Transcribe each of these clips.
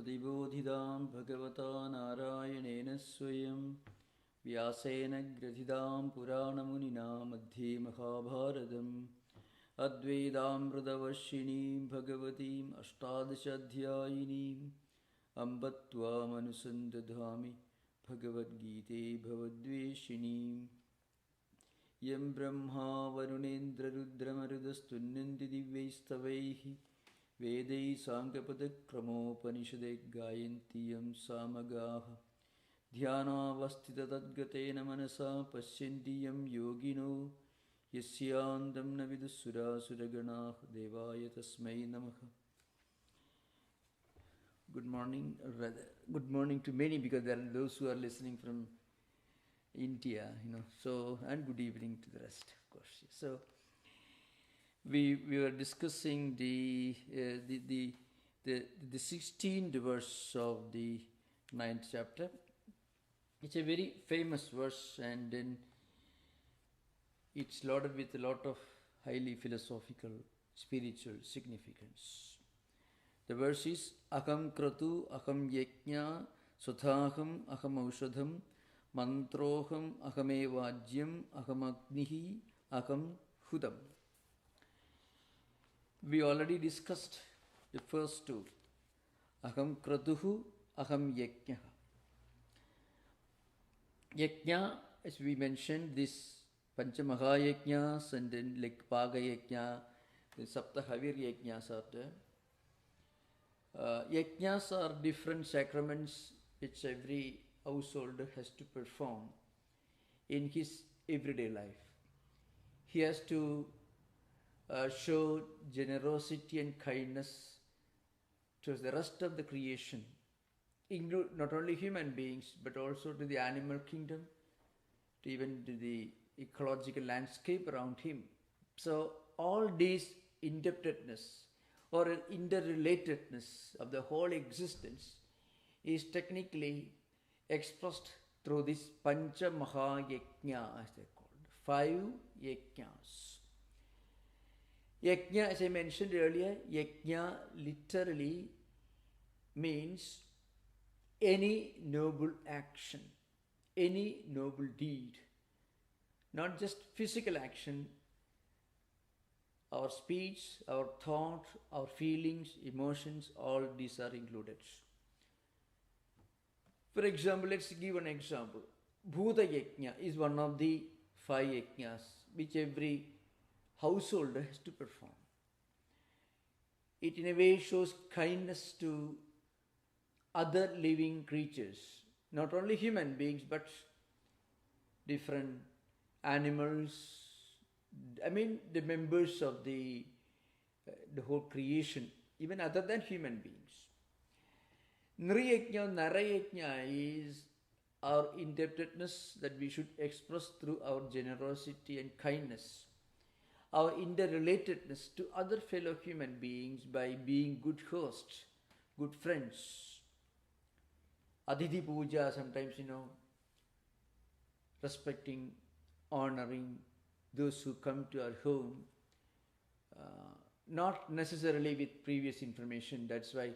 प्रतिबोधितां भगवता नारायणेन स्वयं व्यासेन ग्रथितां पुराणमुनिना मध्ये महाभारतम् अद्वैतामृतवर्षिणीं भगवतीम् अष्टादशाध्यायिनीम् अम्ब त्वामनुसन्दधामि भगवद्गीते भवद्वेषिणीम् यं ब्रह्मा वरुणेन्द्ररुद्रमरुदस्तुन्यन्ति दिव्यैस्तवैः वेदैः साङ्गपदक्रमोपनिषदे गायन्ति यं सामगाः ध्यानावस्थिततद्गतेन मनसा पश्यन्ति यं योगिनो यस्यान्तं न विदुःसुरासुरगणाः देवाय तस्मै नमः. Good morning to many, because there are those who are listening from India, so, and good evening to the rest, of course. So we were discussing the 16th verse of the 9th chapter. It's a very famous verse, and then it's loaded with a lot of highly philosophical, spiritual significance. The verse is Aham Kratu, Aham Yajna, Svadha, Aham aushadham, Mantroham, Aham ajyam, Aham Agni, Aham hutam. We already discussed the first two. Aham Kratuhu, Aham Yajna. Yajna, as we mentioned, this Pancha maha yajnas, and then like Paga yajna, the sapta-soma-yajnas are there. Yajnas are different sacraments which every householder has to perform in his everyday life. He has to show generosity and kindness towards the rest of the creation, include not only human beings but also to the animal kingdom, to even to the ecological landscape around him. So all these indebtedness or interrelatedness of the whole existence is technically expressed through this Pancha maha yajna, as they are called, 5 yajnas. Yajna, as I mentioned earlier, yajna literally means any noble action, any noble deed, not just physical action. Our speech, our thought, our feelings, emotions, all these are included. For example, let's give an example. Bhuta yajna is one of the 5 yajnas which every householder has to perform. It in a way shows kindness to other living creatures, not only human beings but different animals, the members of the whole creation, even other than human beings. Nriyajna, narayajna is our indebtedness that we should express through our generosity and kindness, our interrelatedness to other fellow human beings by being good hosts, good friends. Aditi puja, sometimes, respecting, honoring those who come to our home, not necessarily with previous information. That's why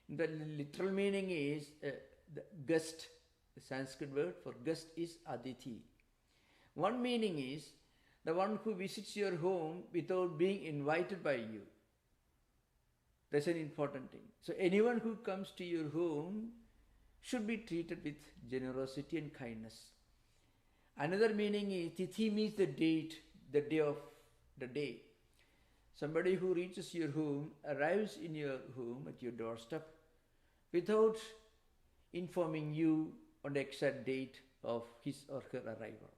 the literal meaning is the guest. The Sanskrit word for guest is aditi. One meaning is the one who visits your home without being invited by you. That's an important thing. So anyone who comes to your home should be treated with generosity and kindness. Another meaning is tithi means the date, the day of the day. Somebody who reaches your home, arrives in your home at your doorstep without informing you on the exact date of his or her arrival.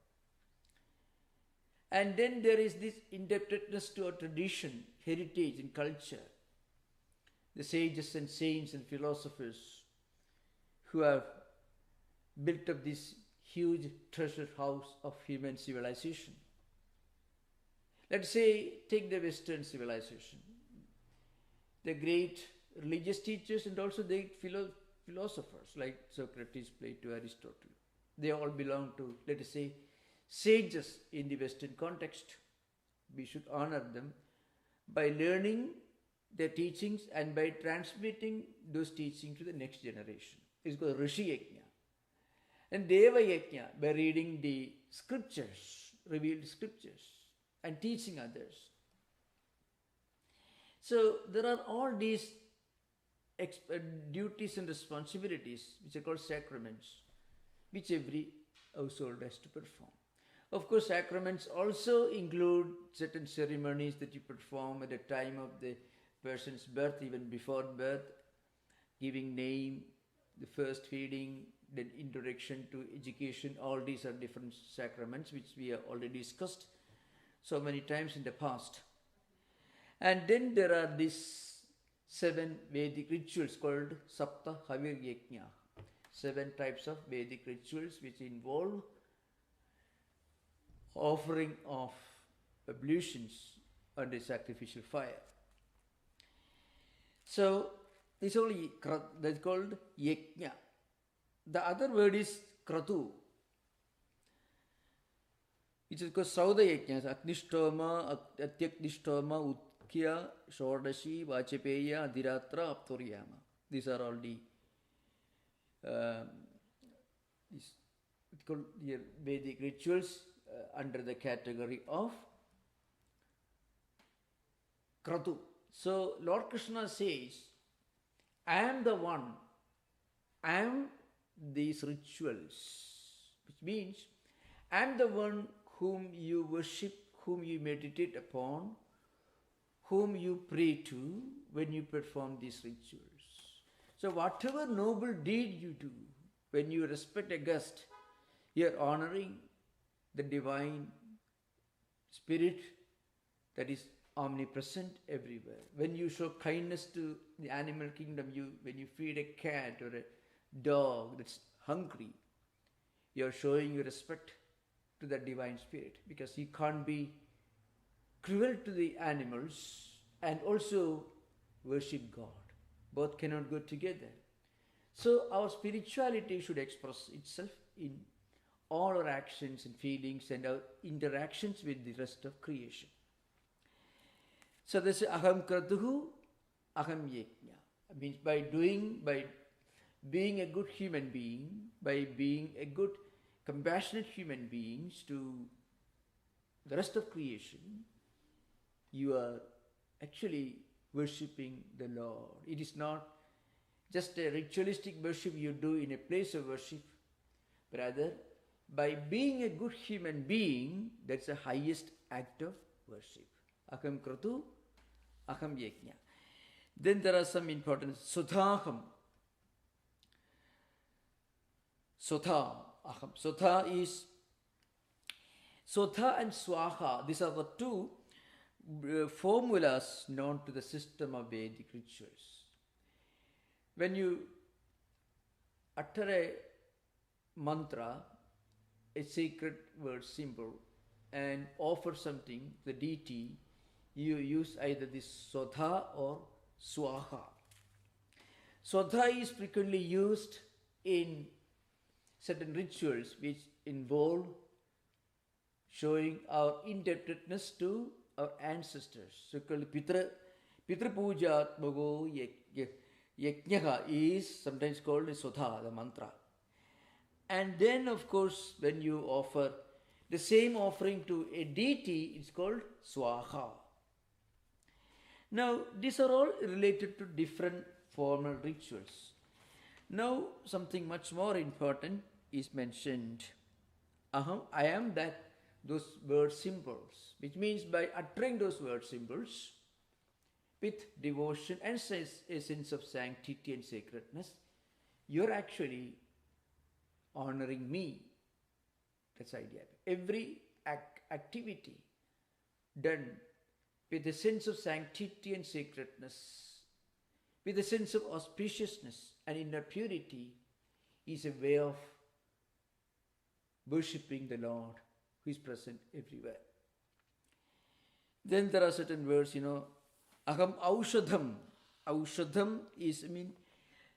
And then there is this indebtedness to our tradition, heritage and culture. The sages and saints and philosophers who have built up this huge treasure house of human civilization. Let's say, take the Western civilization. The great religious teachers and also the philosophers like Socrates, Plato, Aristotle. They all belong to, let us say, sages in the Western context. We should honor them by learning their teachings and by transmitting those teachings to the next generation. It's called Rishi Yajna. And Deva Yajna, by reading the scriptures, revealed scriptures, and teaching others. So there are all these duties and responsibilities, which are called sacraments, which every household has to perform. Of course, sacraments also include certain ceremonies that you perform at the time of the person's birth, even before birth, giving name, the first feeding, then introduction to education. All these are different sacraments which we have already discussed so many times in the past. And then there are these 7 Vedic rituals called sapta-soma-yajna. 7 types of Vedic rituals which involve offering of ablutions under sacrificial fire. So this only that's called yajna. The other word is Kratu, which is called svadha yajna, agnishtoma, atyagnishtoma, utkya, shodashi, vachapeya, adhiratra, aptoryama. These are all the it's called here Vedic rituals under the category of Kratu. So Lord Krishna says, I am the one, I am these rituals, which means I am the one whom you worship, whom you meditate upon, whom you pray to when you perform these rituals. So whatever noble deed you do, when you respect a guest, you are honoring the divine spirit that is omnipresent everywhere. When you show kindness to the animal kingdom, when you feed a cat or a dog that's hungry, you are showing your respect to the divine spirit, because you can't be cruel to the animals and also worship God. Both cannot go together. So our spirituality should express itself in all our actions and feelings and our interactions with the rest of creation. So this is aham kratuhu, aham yajna. Means by being a good human being, by being a good compassionate human beings to the rest of creation, you are actually worshipping the Lord. It is not just a ritualistic worship you do in a place of worship. Rather, by being a good human being, that's the highest act of worship. Aham kratu, aham yajna. Then there are some important sudhaham. Sudha, aham. Sudha is Sudha and Swaha. These are the two formulas known to the system of Vedic rituals. When you utter a mantra, a sacred word symbol, and offer something to the deity, you use either this Sudha or Swaha. Sudha is frequently used in certain rituals which involve showing our indebtedness to our ancestors. So called Pitra Pujatmago Yajnaha is sometimes called Sudha, the mantra. And then of course when you offer the same offering to a deity, it's called Swaha. Now these are all related to different formal rituals. Now something much more important is mentioned. Aham, I am that, those word symbols, which means by uttering those word symbols with devotion and a sense of sanctity and sacredness, you're actually honoring me. That's the idea. Every activity done with a sense of sanctity and sacredness, with a sense of auspiciousness and inner purity, is a way of worshipping the Lord who is present everywhere. Then there are certain words, aham aushadham. Aushadham is,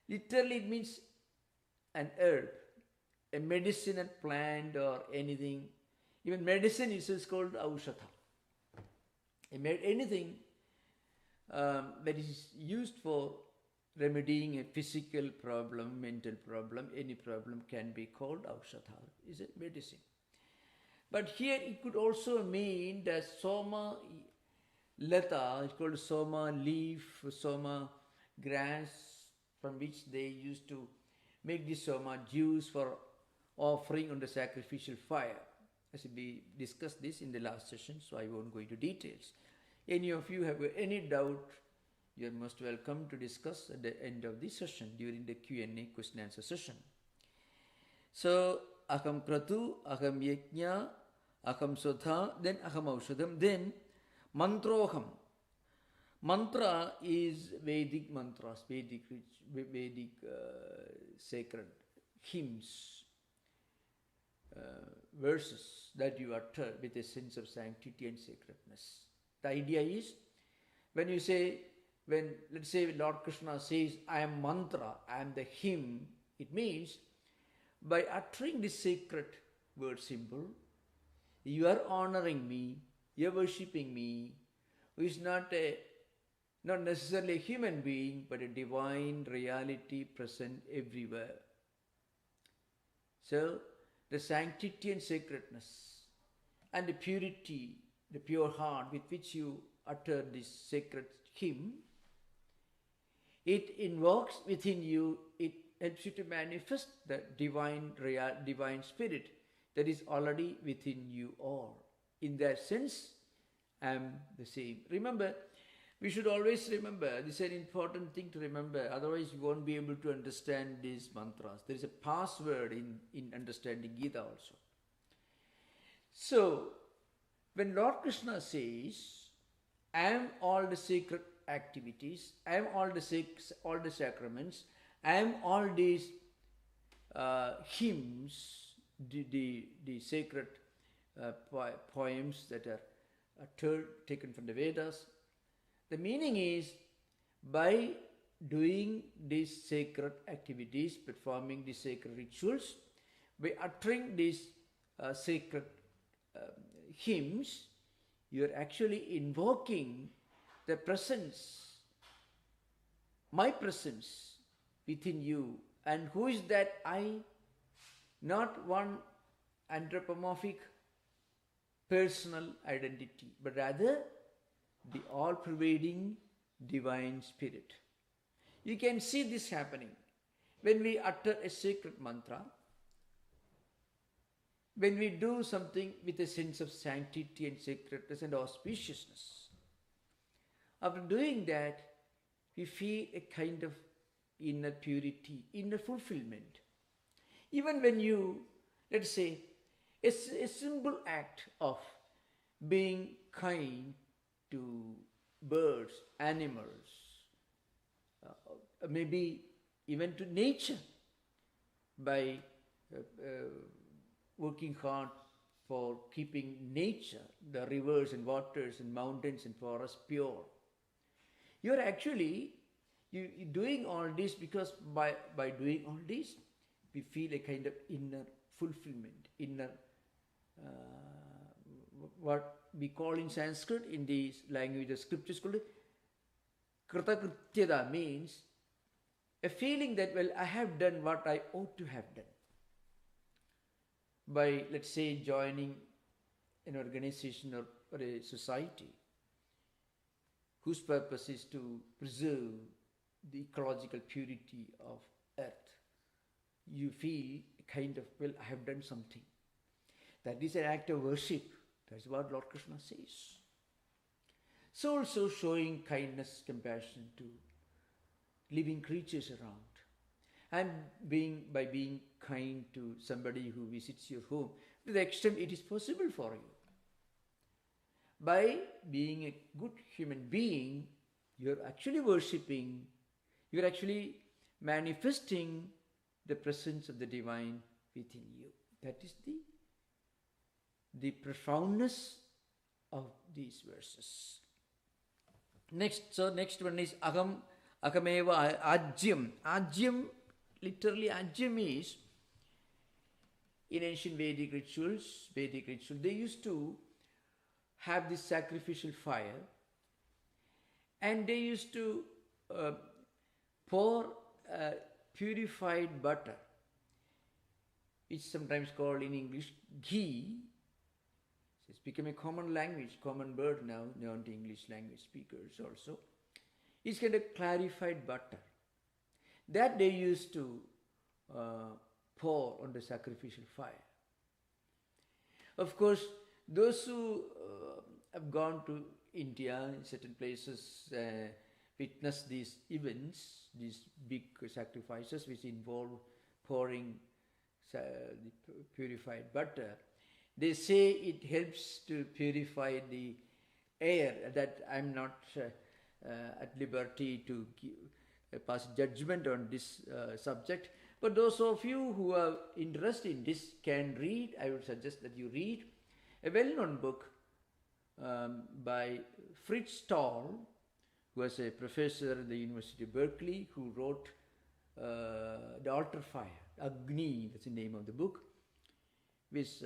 literally it means an herb, a medicinal plant or anything. Even medicine is called aushadham. Anything that is used for remedying a physical problem, mental problem, any problem can be called aushadham, is a medicine. But here it could also mean that soma lata, it's called soma leaf, soma grass, from which they used to make the soma juice for offering on the sacrificial fire. As we discussed this in the last session, so I won't go into details. Any of you have any doubt, you are most welcome to discuss at the end of this session during the Q&A, question answer session. So, aham kratu, aham yajna, aham svadha, then aham aushadham, then mantroham. Mantra is Vedic mantras, Vedic sacred hymns, verses that you utter with a sense of sanctity and sacredness. The idea is, when let's say Lord Krishna says, I am mantra, I am the hymn, it means by uttering this sacred word symbol, you are honoring me, you are worshipping me, who is not necessarily a human being, but a divine reality present everywhere. So, the sanctity and sacredness and the purity, the pure heart with which you utter this sacred hymn, it invokes within you, it helps you to manifest the divine spirit that is already within you all. In that sense, I am the same. Remember, we should always remember, this is an important thing to remember, otherwise you won't be able to understand these mantras. There is a password in understanding Gita also. So, when Lord Krishna says, I am all the sacred activities, I am all the sacraments, I am all these hymns, the sacred poems that are taken from the Vedas. The meaning is, by doing these sacred activities, performing these sacred rituals, by uttering these sacred hymns, you are actually invoking the presence, my presence within you. And who is that I? Not one anthropomorphic personal identity, but rather the all-pervading divine spirit. You can see this happening when we utter a sacred mantra, when we do something with a sense of sanctity and sacredness and auspiciousness. After doing that, we feel a kind of inner purity, inner fulfillment. Even when you, let's say, a simple act of being kind to birds, animals, maybe even to nature, by working hard for keeping nature, the rivers and waters and mountains and forests pure. You're actually doing all this because by doing all this, we feel a kind of inner fulfillment, inner what we call in Sanskrit, in the language of scriptures, called kritakrityata, means a feeling that, well, I have done what I ought to have done. By, let's say, joining an organization or a society whose purpose is to preserve the ecological purity of earth, you feel a kind of, well, I have done something. That is an act of worship. That's what Lord Krishna says. So also showing kindness, compassion to living creatures around. And by being kind to somebody who visits your home, to the extent it is possible for you. By being a good human being, you're actually worshipping, you're actually manifesting the presence of the divine within you. That is the profoundness of these verses. Next one is ahameva ajyam. Ajyam, literally ajyam is, in ancient Vedic rituals, they used to have this sacrificial fire, And they used to pour purified butter, which is sometimes called in English ghee. It's become a common language, common word now, known to English language speakers also. It's kind of clarified butter. That they used to pour on the sacrificial fire. Of course, those who have gone to India, in certain places, witness these events, these big sacrifices which involve pouring the purified butter. They say it helps to purify the air. That I'm not at liberty to pass judgment on this subject. But those of you who are interested in this can read. I would suggest that you read a well-known book by Fritz Stahl, who was a professor at the University of Berkeley, who wrote The Altar Fire, Agni, that's the name of the book, which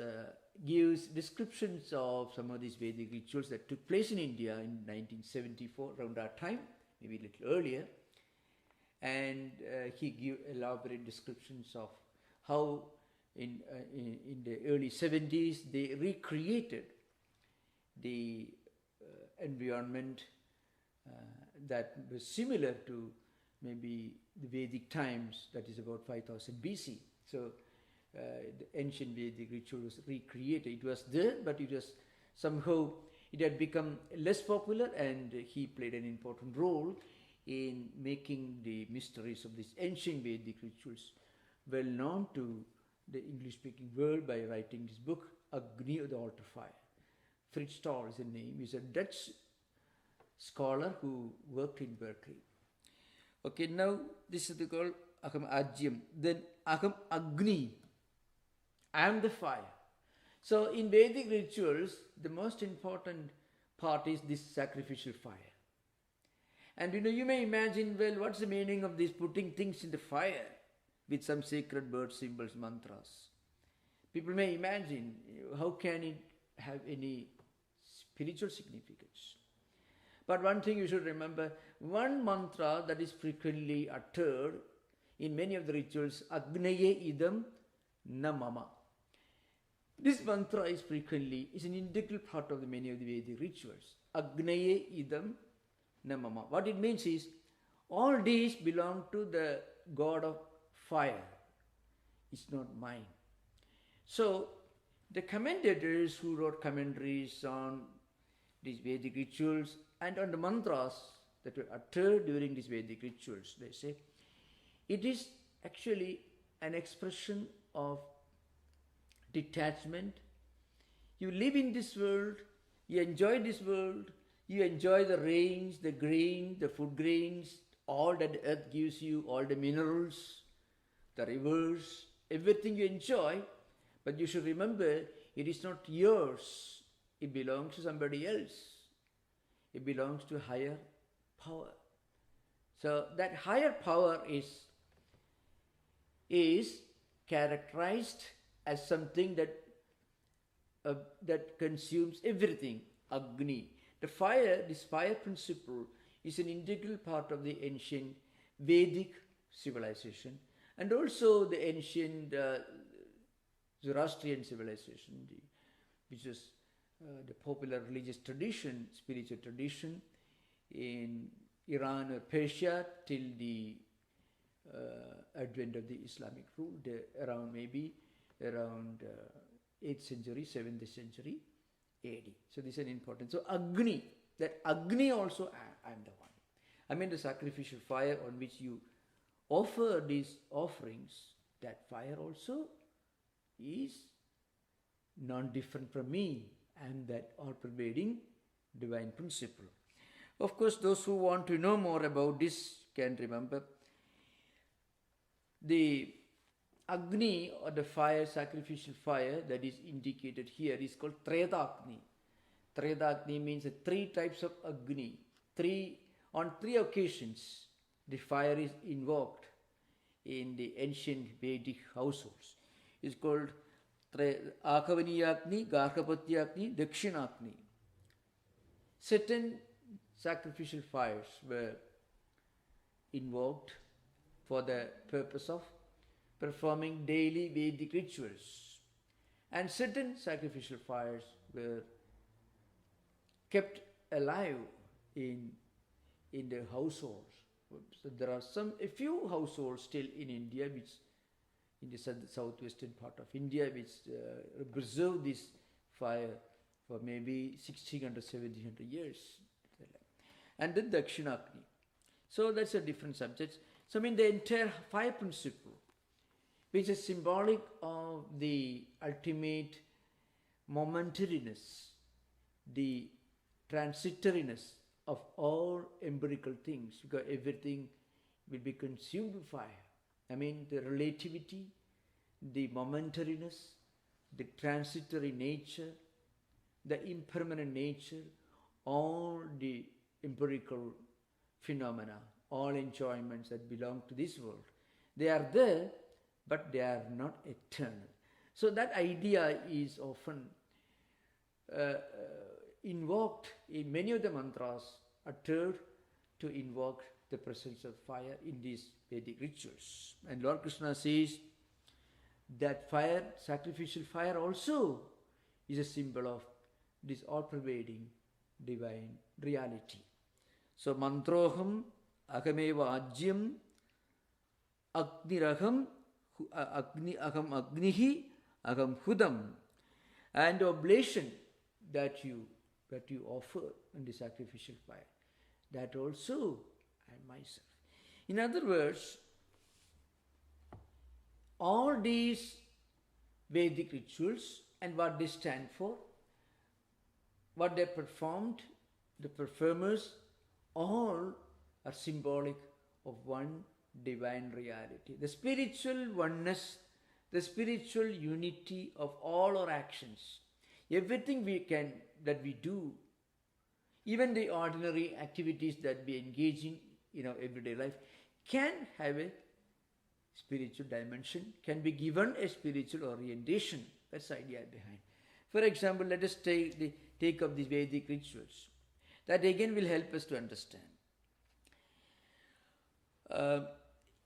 gives descriptions of some of these Vedic rituals that took place in India in 1974, around that time, maybe a little earlier. And he gives elaborate descriptions of how in the early 70s they recreated the environment that was similar to maybe the Vedic times, that is about 5000 BC. So the ancient Vedic ritual was recreated. It was there, but it was somehow, it had become less popular, and he played an important role in making the mysteries of these ancient Vedic rituals well known to the English-speaking world by writing this book, Agni, the Altar Fire. Fritz Stahl is the name. He's a Dutch scholar who worked in Berkeley. Okay, now this is called Aham Ajyam. Then Aham Agni, I am the fire. So in Vedic rituals, the most important part is this sacrificial fire. And you may imagine, well, what's the meaning of this putting things in the fire with some sacred word symbols, mantras? People may imagine, how can it have any spiritual significance? But one thing you should remember, one mantra that is frequently uttered in many of the rituals, Agnaye idam na mama. This mantra is an integral part of many of the Vedic rituals. Agnaye idam na mama. What it means is, all these belong to the god of fire. It's not mine. So, the commentators who wrote commentaries on these Vedic rituals and on the mantras that were uttered during these Vedic rituals, they say, it is actually an expression of detachment. You live in this world, you enjoy this world, you enjoy the rains, the grain, the food grains, all that the earth gives you, all the minerals, the rivers, everything you enjoy. But you should remember, it is not yours. It belongs to somebody else. It belongs to higher power. So that higher power is characterized as something that consumes everything, Agni. The fire, this fire principle, is an integral part of the ancient Vedic civilization, and also the ancient Zoroastrian civilization, which is the popular religious tradition, spiritual tradition in Iran or Persia till the advent of the Islamic rule, around 8th century, 7th century AD. So this is an important. So Agni, that Agni also, I am the one. I mean the sacrificial fire on which you offer these offerings, that fire also is non-different from me. I am that all-pervading divine principle. Of course, those who want to know more about this can remember the Agni, or the fire, sacrificial fire that is indicated here, is called Treta-Agni. Treta-Agni means 3 types of Agni. On 3 occasions, the fire is invoked in the ancient Vedic households. It's called Akavaniyagni, Garhapatya-Agni, Dakshina-Agni. Certain sacrificial fires were invoked for the purpose of performing daily Vedic rituals. And certain sacrificial fires were kept alive in the households. So there are a few households still in India, which in the southwestern part of India, which preserve this fire for maybe 1600, 1700 years. And then Dakshinagni. So that's a different subject. So I mean the entire fire principle, which is symbolic of the ultimate momentariness, the transitoriness of all empirical things, because everything will be consumed with fire. I mean the relativity, the momentariness, the transitory nature, the impermanent nature, all the empirical phenomena, all enjoyments that belong to this world. They are there, but they are not eternal. So that idea is often invoked in many of the mantras uttered to invoke the presence of fire in these Vedic rituals. And Lord Krishna says that fire, sacrificial fire also is a symbol of this all-pervading divine reality. So mantroham ahameva ajyam agniraham aham agnihi aham hutam, and oblation that you offer in the sacrificial fire, that also I am myself. In other words, all these Vedic rituals and what they stand for, what they performed, the performers, all are symbolic of one divine reality. The spiritual oneness, the spiritual unity of all our actions. Everything that we do, even the ordinary activities that we engage in our everyday life, can have a spiritual dimension, can be given a spiritual orientation. That's the idea behind. For example, let us take up these Vedic rituals. That again will help us to understand.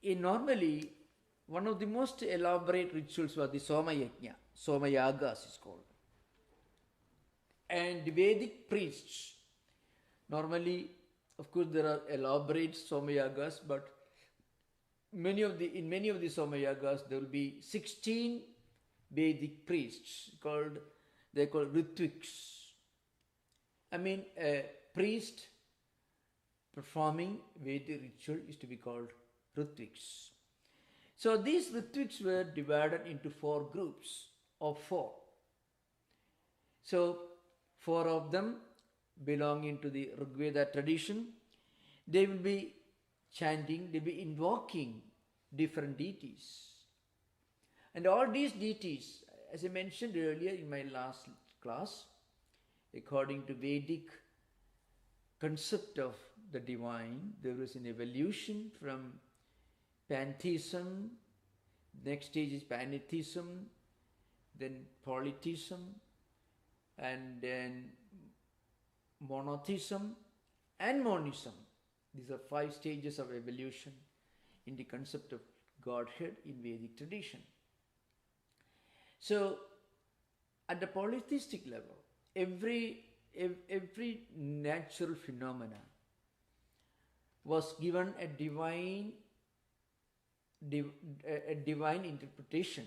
Normally, one of the most elaborate rituals was the Soma-yajna. Soma-yagas is called. And the Vedic priests, normally, of course, there are elaborate Soma-yagas, but in many of the Soma-yagas, there will be 16 Vedic priests they're called Ritviks. I mean, a priest performing Vedic ritual is to be called Ritviks. So these Ritviks were divided into 4 groups of 4. So 4 of them belonging to the Rigveda tradition. They will be chanting, they will be invoking different deities. And all these deities, as I mentioned earlier in my last class, according to Vedic concept of the divine, there is an evolution from Pantheism, next stage is Panentheism, then Polytheism, and then monotheism and monism. These are 5 stages of evolution in the concept of godhead in Vedic tradition. So, at the polytheistic level, every natural phenomena was given a divine interpretation.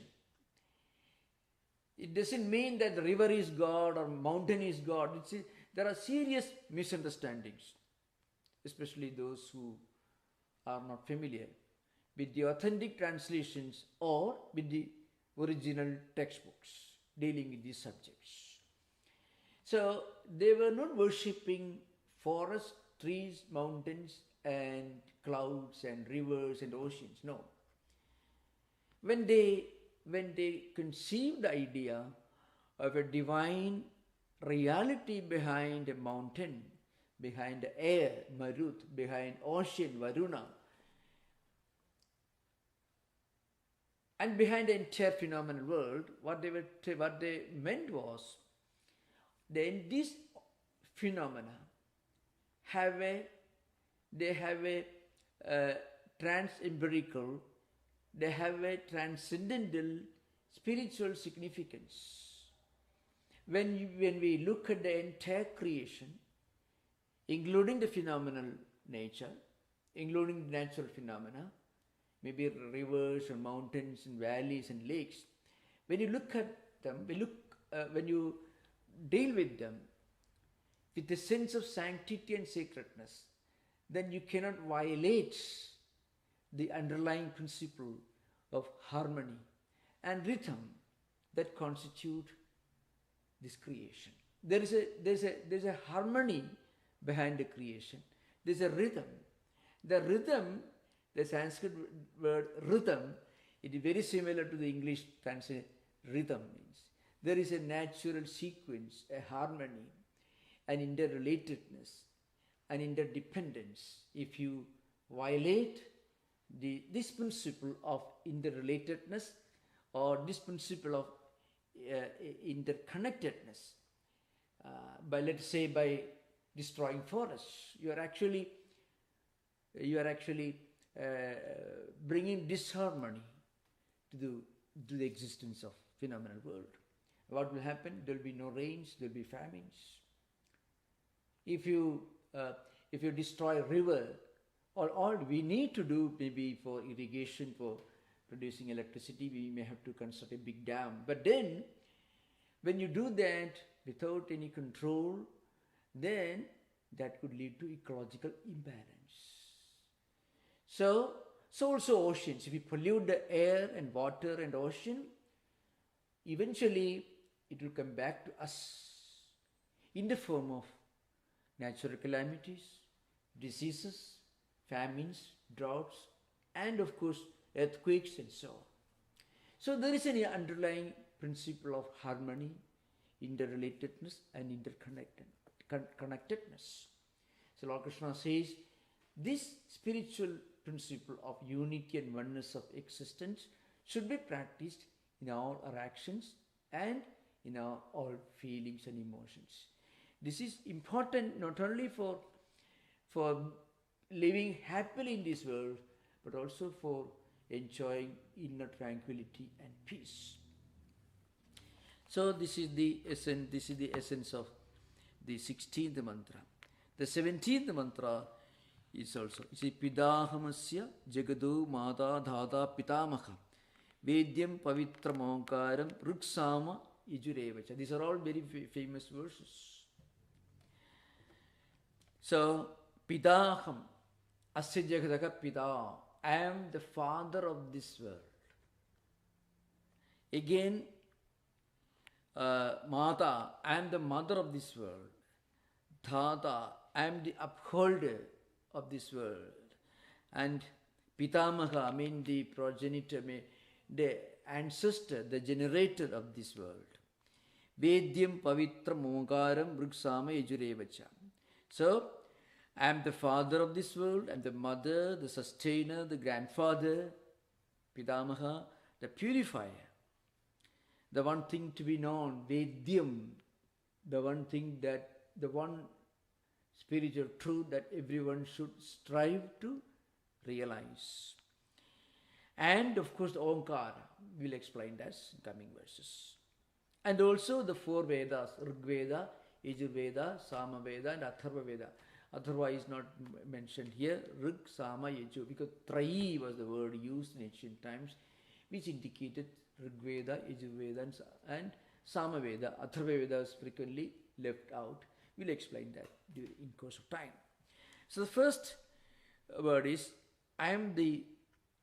It doesn't mean that the river is God or mountain is God. There are serious misunderstandings, especially those who are not familiar with the authentic translations or with the original textbooks dealing with these subjects. So they were not worshipping forests, trees, mountains, and clouds, and rivers, and oceans. No. When they conceived the idea of a divine reality behind a mountain, behind the air, Marut, behind ocean, Varuna, and behind the entire phenomenal world, what they meant was, then these phenomena have a trans-empirical, they have a transcendental spiritual significance. When we look at the entire creation, including the phenomenal nature, including the natural phenomena, maybe rivers and mountains and valleys and lakes, when you look at them, when you deal with them with a sense of sanctity and sacredness, then you cannot violate the underlying principle of harmony and rhythm that constitute this creation. There's a harmony behind the creation. There's a rhythm. The rhythm, the Sanskrit word rhythm, it is very similar to the English translation rhythm means. There is a natural sequence, a harmony, an interrelatedness, an interdependence. If you violate this principle of interrelatedness or this principle of interconnectedness, by, let's say, by destroying forests, you are actually bringing disharmony to the existence of phenomenal world. What will happen? There will be no rains, there will be famines. If you destroy a river, or all we need to do maybe for irrigation, for producing electricity, we may have to construct a big dam. But then, when you do that without any control, then that could lead to ecological imbalance. So also oceans. If we pollute the air and water and ocean, eventually it will come back to us in the form of natural calamities, diseases, famines, droughts, and of course earthquakes and so on. So there is an underlying principle of harmony, interrelatedness and interconnectedness. So Lord Krishna says this spiritual principle of unity and oneness of existence should be practiced in all our actions and in our all feelings and emotions. This is important not only for living happily in this world, but also for enjoying inner tranquility and peace. So this is the essence of the 16th mantra. The 17th mantra is also, Pidahamasya Jagadu Mata Dhata Pitamaha Vedyam Pavitram Onkaram Ruksama Yajurevacha. These are all very famous verses. So, Pidaham Asya Jagadaka Pida. I am the father of this world. Again, Mata, I am the mother of this world. Dhata, I am the upholder of this world. And Pitamaha, I mean the progenitor, the ancestor, the generator of this world. Vedyam Pavitram Omkaram Vriksama Yajurevacha. So, I am the father of this world, I am the mother, the sustainer, the grandfather, Pitamaha, the purifier. The one thing to be known, Vedyam, the one spiritual truth that everyone should strive to realize. And of course the Omkara, we'll explain that in coming verses. And also the four Vedas, Rig Veda, Yajurveda, Samaveda and Atharva Veda. Atharva is not mentioned here, Rig, Sama, Yajur, because Trayi was the word used in ancient times, which indicated Rig Veda, Yajurveda and Samaveda. Atharva Veda is frequently left out. We'll explain that in course of time. So the first word is, I am the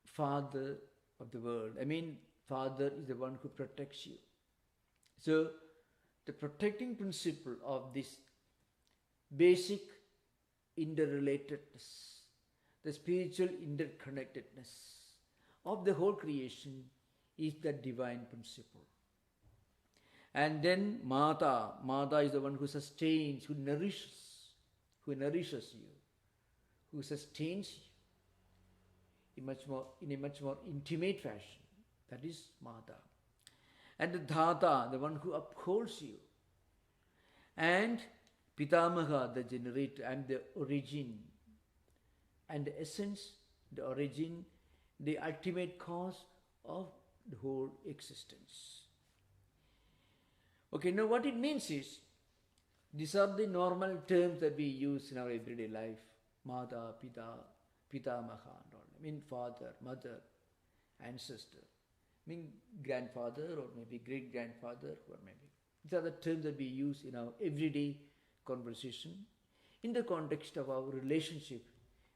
father of the world. I mean, father is the one who protects you. So the protecting principle of this basic interrelatedness, the spiritual interconnectedness of the whole creation is the divine principle. And then Mata is the one who sustains, who nourishes you, who sustains you in a much more intimate fashion. That is Mata. And the Dhata, the one who upholds you. And Pitamaha, the generator, and the origin, and the essence, the origin, the ultimate cause of the whole existence. Okay, now what it means is, these are the normal terms that we use in our everyday life. Mata, Pita, Pitamaha and all. I mean father, mother, ancestor. I mean grandfather or maybe great-grandfather or maybe. These are the terms that we use in our everyday conversation in the context of our relationship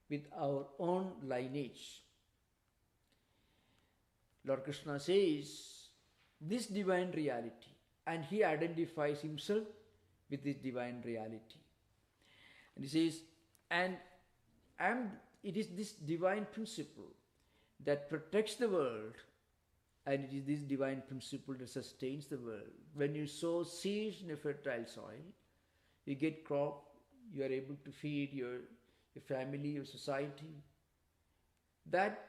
with our own lineage. Lord Krishna says this divine reality, and he identifies himself with this divine reality. And he says, and it is this divine principle that protects the world, and it is this divine principle that sustains the world. When you sow seeds in a fertile soil, you get crop, you are able to feed your family, your society. That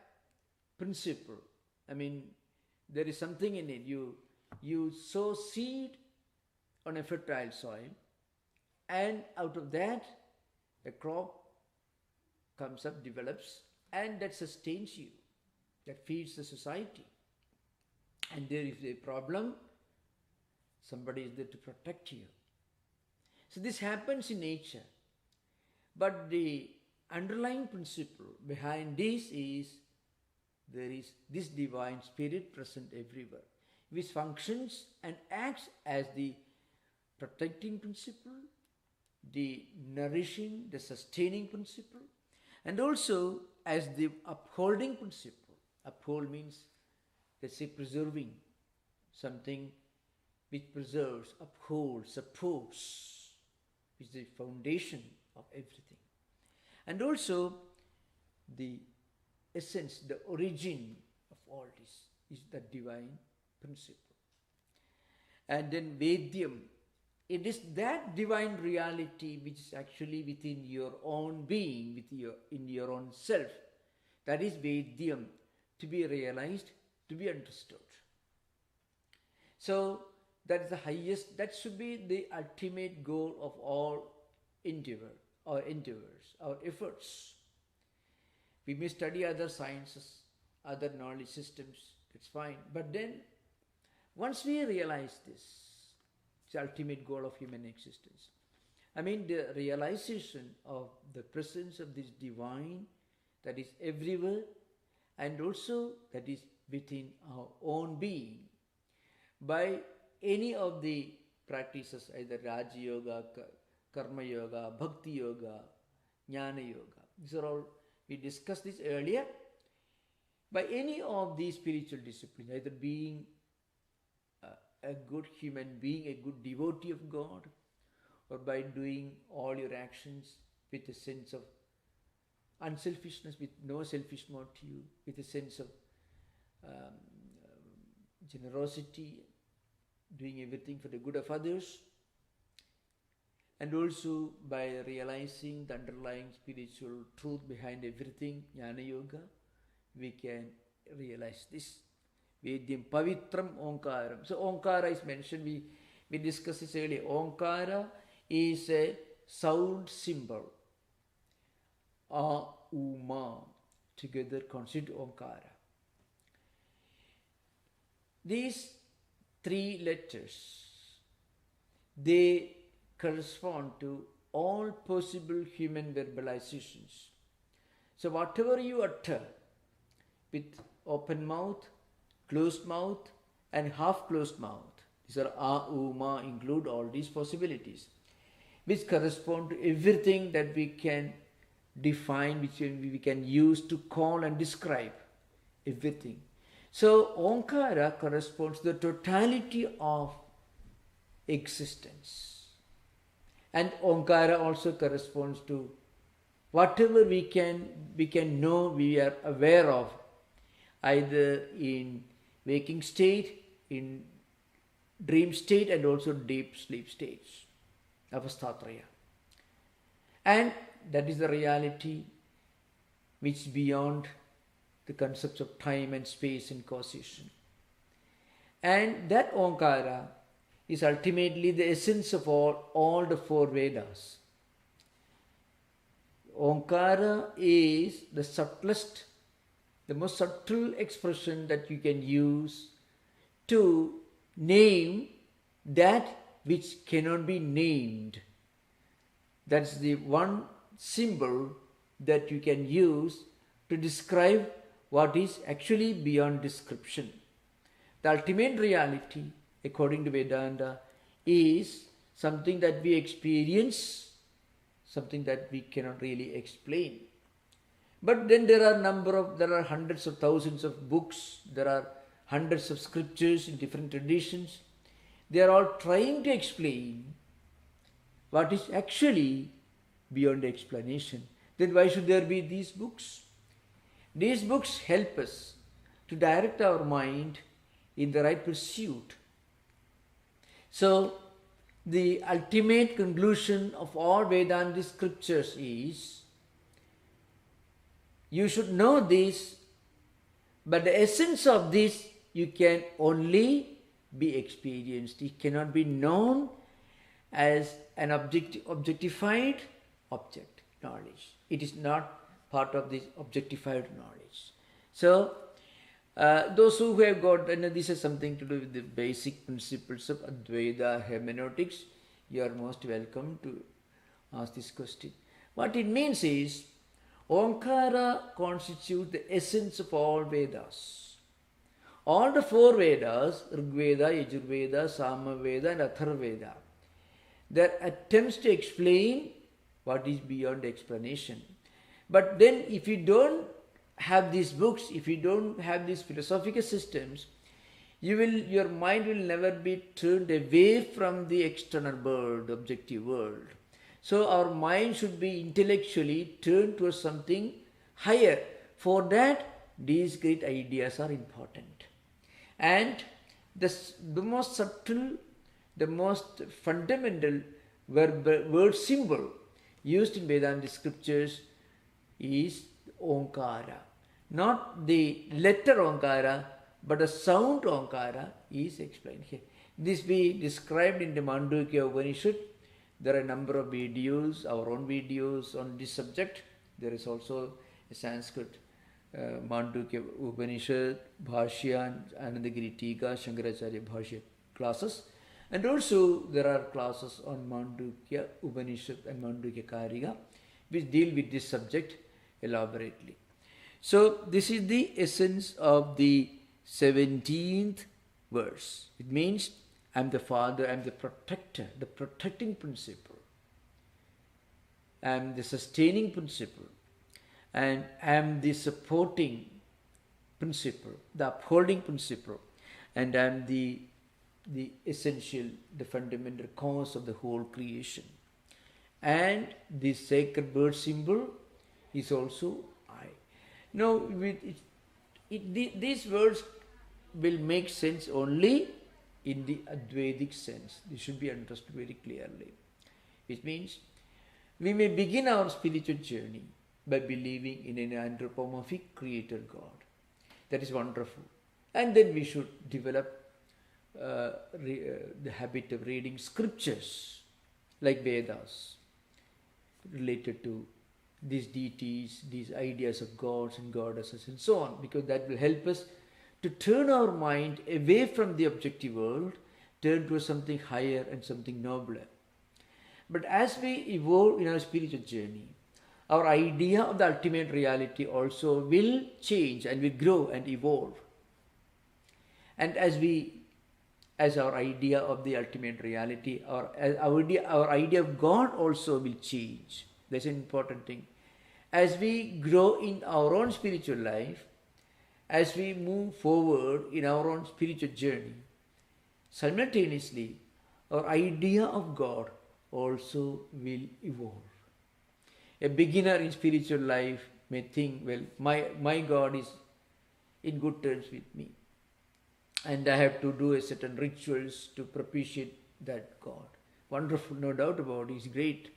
principle, I mean, there is something in it. You sow seed on a fertile soil, and out of that, a crop comes up, develops, and that sustains you, that feeds the society. And there is a problem, somebody is there to protect you. So this happens in nature. But the underlying principle behind this is there is this divine spirit present everywhere, which functions and acts as the protecting principle, the nourishing, the sustaining principle, and also as the upholding principle. Uphold means, let's say, preserving, something which preserves, upholds, supports, which is the foundation of everything. And also the essence, the origin of all this is the divine principle. And then Vedyam, it is that divine reality which is actually within your own being, in your own self. That is Vedyam, to be realized, to be understood. So that is the highest, that should be the ultimate goal of all endeavors, our efforts. We may study other sciences, other knowledge systems, that's fine. But then, once we realize this, it's the ultimate goal of human existence. I mean, the realization of the presence of this divine that is everywhere and also that is within our own being by any of the practices, either Raja Yoga, Karma Yoga, Bhakti Yoga, Jnana Yoga. These are all, we discussed this earlier. By any of these spiritual disciplines, either being a good human being, a good devotee of God, or by doing all your actions with a sense of unselfishness, with no selfish motive, with a sense of generosity, doing everything for the good of others, and also by realizing the underlying spiritual truth behind everything, Jnana Yoga, we can realize this. Vedyam Pavitram Omkaram. So Omkara is mentioned, we discussed this earlier. Omkara is a sound symbol. A, Uma, together constitute Omkara. These three letters, they correspond to all possible human verbalizations. So whatever you utter with open mouth, closed mouth and half closed mouth, these are A, U, Ma, include all these possibilities, which correspond to everything that we can define, which we can use to call and describe everything. So Omkara corresponds to the totality of existence. And Omkara also corresponds to whatever we can know, we are aware of, either in waking state, in dream state, and also deep sleep states, avasthatraya. And that is the reality which is beyond the concepts of time and space and causation. And that Omkara is ultimately the essence of all the four Vedas. Omkara is the subtlest, the most subtle expression that you can use to name that which cannot be named. That's the one symbol that you can use to describe what is actually beyond description. The ultimate reality, according to Vedanta, is something that we experience, something that we cannot really explain. But then there are hundreds of thousands of books, there are hundreds of scriptures in different traditions. They are all trying to explain what is actually beyond explanation. Then why should there be these books? These books help us to direct our mind in the right pursuit. So, the ultimate conclusion of all Vedanta scriptures is, you should know this, but the essence of this you can only be experienced. It cannot be known as an objectified object, knowledge. It is not part of this objectified knowledge. So, those who have got, this has something to do with the basic principles of Advaita hermeneutics, you are most welcome to ask this question. What it means is, Omkara constitutes the essence of all Vedas. All the four Vedas, Rigveda, Yajurveda, Samaveda and Atharvaveda, their attempts to explain what is beyond explanation. But then if you don't have these books, if you don't have these philosophical systems, your mind will never be turned away from the external world, the objective world. So our mind should be intellectually turned towards something higher. For that, these great ideas are important. And the most subtle, the most fundamental word symbol used in Vedanta scriptures is Omkara. Not the letter Omkara, but the sound Omkara is explained here. This we described in the Mandukya Upanishad. There are a number of videos, our own videos on this subject. There is also a Sanskrit Mandukya Upanishad, Bhashya, Anandagiri Tika, Shankaracharya Bhashya classes. And also there are classes on Mandukya Upanishad and Mandukya Karika which deal with this subject elaborately. So this is the essence of the 17th verse. It means, I am the Father, I am the protector, the protecting principle. I am the sustaining principle. And I am the supporting principle, the upholding principle. And I am the essential, the fundamental cause of the whole creation. And the sacred bird symbol is also I. Now, these words will make sense only in the Advaitic sense. This should be understood very clearly. Which means, we may begin our spiritual journey by believing in an anthropomorphic creator God. That is wonderful. And then we should develop the habit of reading scriptures like Vedas related to these deities, these ideas of gods and goddesses and so on, because that will help us to turn our mind away from the objective world, turn to something higher and something nobler. But as we evolve in our spiritual journey, our idea of the ultimate reality also will change and will grow and evolve. And as our idea of the ultimate reality, our idea of God also will change. That's an important thing. As we grow in our own spiritual life, as we move forward in our own spiritual journey, simultaneously our idea of God also will evolve. A beginner in spiritual life may think, well, my God is in good terms with me, and I have to do a certain rituals to propitiate that God. Wonderful, no doubt about it, is great.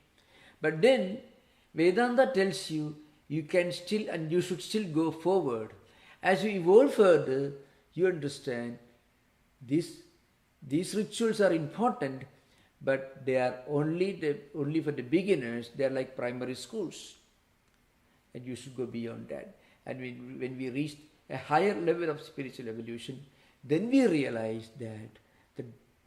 But then Vedanta tells you, you can still and you should still go forward. As you evolve further, you understand this These rituals are important, but they are only for the beginners. They are like primary schools, and you should go beyond that. And when we reach a higher level of spiritual evolution, then we realize that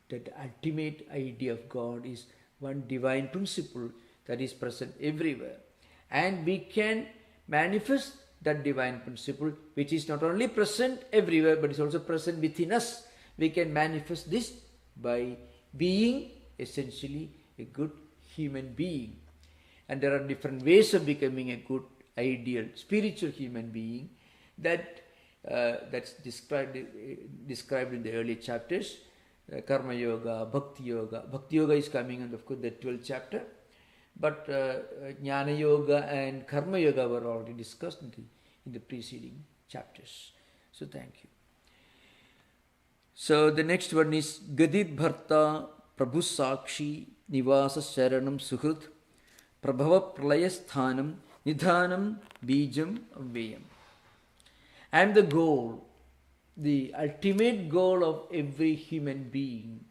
the ultimate idea of God is one divine principle that is present everywhere. And we can manifest that divine principle, which is not only present everywhere, but is also present within us. We can manifest this by being essentially a good human being. And there are different ways of becoming a good, ideal, spiritual human being that's described in the early chapters. Karma Yoga, Bhakti Yoga. Bhakti Yoga is coming in, of course, the 12th chapter. But Jnana Yoga and Karma Yoga were already discussed in the preceding chapters. So thank you. So the next one is Gadit Bharta Prabhu Sakshi Nivasa Sharanam Suhrit Prabhava Pralayasthanam Nidhanam Bijam Avvayam. And the goal, the ultimate goal of every human being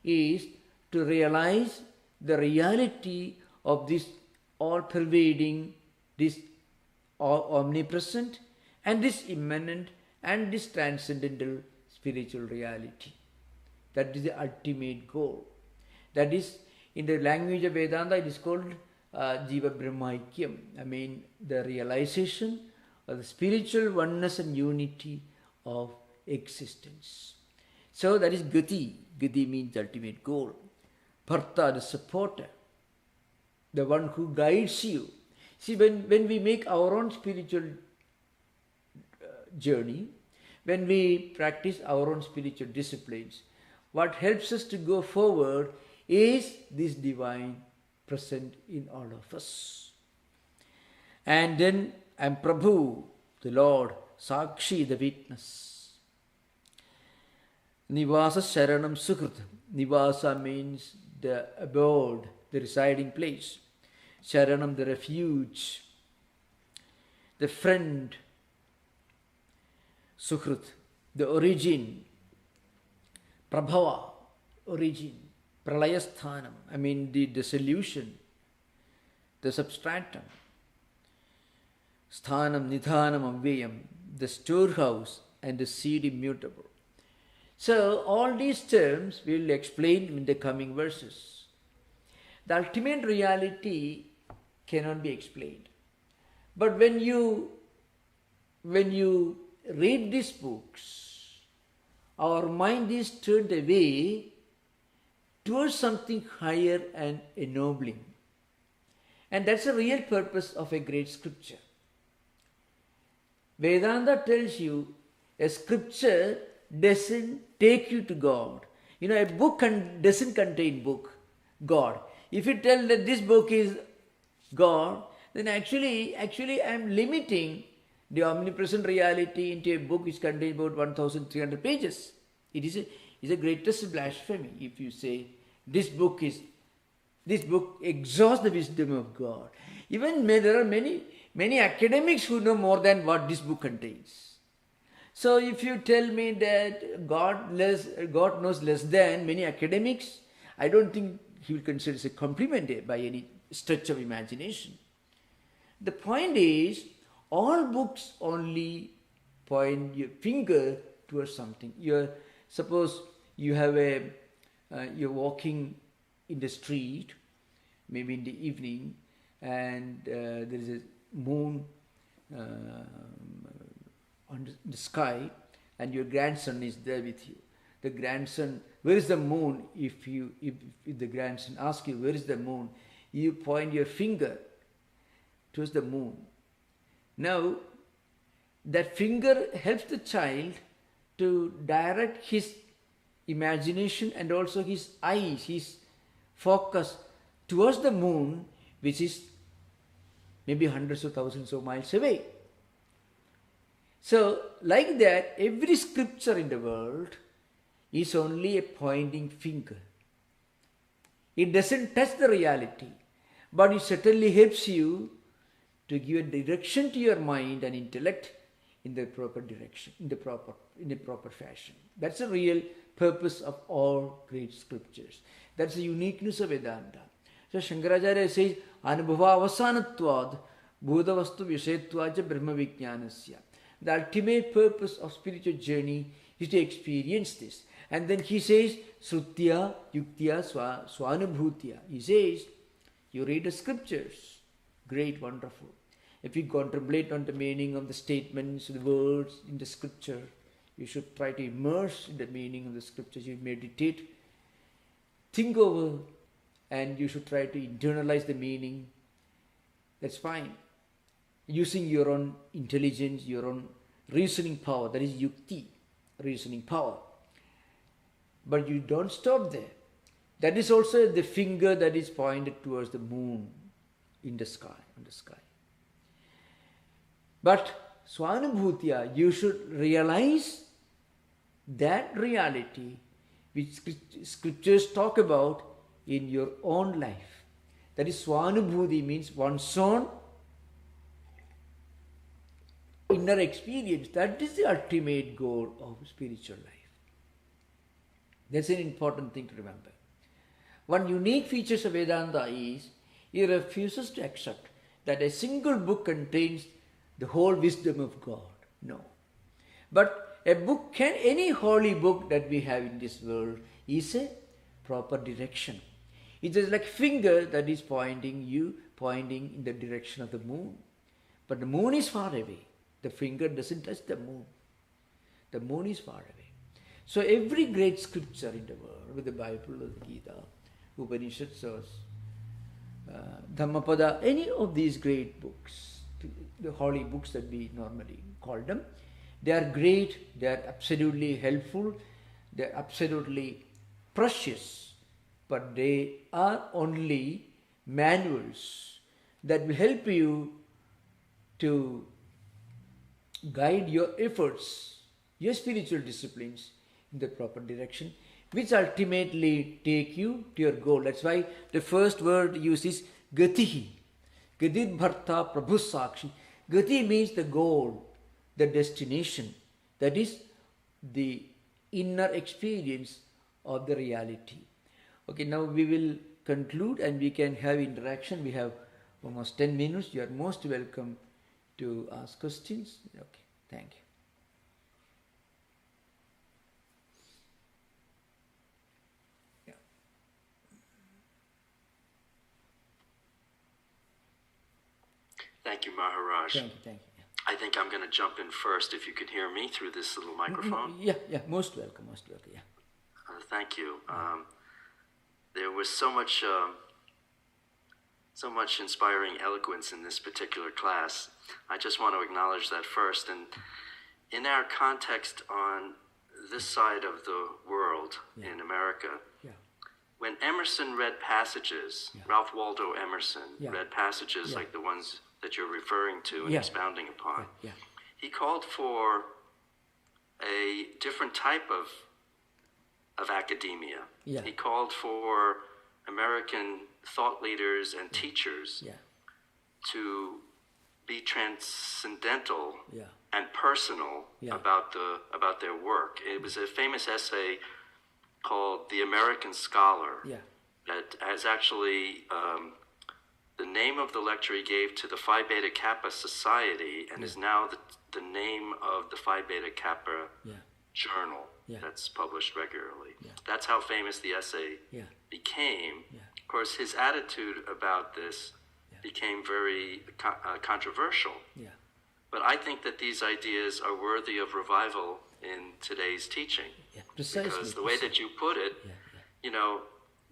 is to realize the reality of this all-pervading, this omnipresent, and this immanent, and this transcendental spiritual reality. That is the ultimate goal. That is, in the language of Vedanta, it is called Jiva Brahmaikyam. I mean, the realization of the spiritual oneness and unity of existence. So that is Gati. Gati means ultimate goal. Bharta, the supporter, the one who guides you. See, when we make our own spiritual journey, when we practice our own spiritual disciplines, what helps us to go forward is this divine present in all of us. And then I'm Prabhu, the Lord, Sakshi, the witness. Nivasa Sharanam Sukrit. Nivasa means the abode, the residing place. Sharanam, the refuge, the friend. Sukrit, the origin. Prabhava, origin. Pralayasthanam, I mean the solution, the substratum. Sthanam, Nidhanam, Avvayam, the storehouse and the seed immutable. So all these terms we will explain in the coming verses. The ultimate reality cannot be explained. But when you read these books, our mind is turned away towards something higher and ennobling. And that's the real purpose of a great scripture. Vedanta tells you a scripture doesn't take you to God. You know, a book doesn't contain God. If you tell that this book is God, then actually I am limiting the omnipresent reality into a book which contains about 1,300 pages. It is a greatest blasphemy if you say this book exhausts the wisdom of God. Even there are many academics who know more than what this book contains. So if you tell me that God knows less than many academics, I don't think he will consider it a compliment by any stretch of imagination. The point is, all books only point your finger towards something. Suppose you have you're walking in the street, maybe in the evening, and there is a moon on the sky, and your grandson is there with you. The grandson, where is the moon? If the grandson asks you, where is the moon? You point your finger towards the moon. Now, that finger helps the child to direct his imagination and also his eyes, his focus towards the moon, which is maybe hundreds of thousands of miles away. So, like that, every scripture in the world is only a pointing finger. It doesn't touch the reality, but it certainly helps you to give a direction to your mind and intellect in the proper direction, in the proper fashion. That's the real purpose of all great scriptures. That's the uniqueness of Vedanta. So Shankaracharya says, Anubhava avasanatvad bhudavastu vishetvaja brahma vijnanasya. The ultimate purpose of spiritual journey is to experience this. And then he says, Srutya yuktya swanubhutya. He says, you read the scriptures. Great, wonderful. If you contemplate on the meaning of the statements, the words in the scripture, you should try to immerse in the meaning of the scriptures. You meditate, think over, and you should try to internalize the meaning. That's fine. Using your own intelligence, your own reasoning power, that is yukti, reasoning power. But you don't stop there. That is also the finger that is pointed towards the moon in the sky, on the sky. But Swanubhutya, you should realize that reality which scriptures talk about in your own life. That is Swanubhuti, means one's own inner experience. That is the ultimate goal of spiritual life. That's an important thing to remember. One unique feature of Vedanta is it refuses to accept that a single book contains the whole wisdom of God. No. But a book any holy book that we have in this world is a proper direction. It is like finger that is pointing in the direction of the moon. But the moon is far away. The finger doesn't touch the moon. The moon is far away. So every great scripture in the world, with the Bible, the Gita, Upanishads, Dhammapada, any of these great books, the holy books that we normally call them, they are great, they are absolutely helpful, they are absolutely precious, but they are only manuals that will help you to guide your efforts, your spiritual disciplines in the proper direction, which ultimately take you to your goal. That's why the first word used is gatihi. Gadid bharta prabhu sakshi. Gati means the goal, the destination. That is the inner experience of the reality. Okay, now we will conclude and we can have interaction. We have almost 10 minutes. You are most welcome to ask questions. Okay, thank you. Thank you, Maharaj. Thank you. I think I'm going to jump in first if you can hear me through this little microphone. Yeah, most welcome, yeah. Thank you. There was so much inspiring eloquence in this particular class. I just want to acknowledge that first. And in our context on this side of the world, in America, when Emerson read passages, Ralph Waldo Emerson read passages like the ones that you're referring to and expounding upon, he called for a different type of academia. He called for American thought leaders and teachers to be transcendental and personal about their work. It was a famous essay called The American Scholar that has actually the name of the lecture he gave to the Phi Beta Kappa Society and is now the name of the Phi Beta Kappa journal that's published regularly. That's how famous the essay became. Of course, his attitude about this became very controversial. But I think that these ideas are worthy of revival in today's teaching. Because the way that you put it, you know,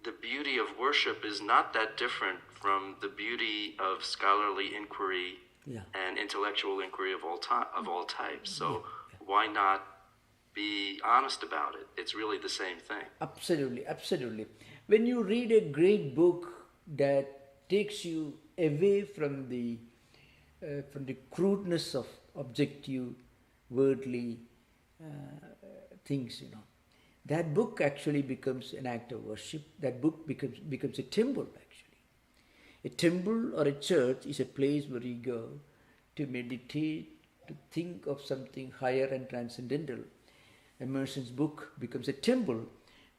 the beauty of worship is not that different from the beauty of scholarly inquiry and intellectual inquiry of all types. So why not be honest about it? It's really the same thing. Absolutely. When you read a great book that takes you away from the crudeness of objective, worldly things, that book actually becomes an act of worship. That book becomes a temple, actually. A temple or a church is a place where you go to meditate, to think of something higher and transcendental. Emerson's book becomes a temple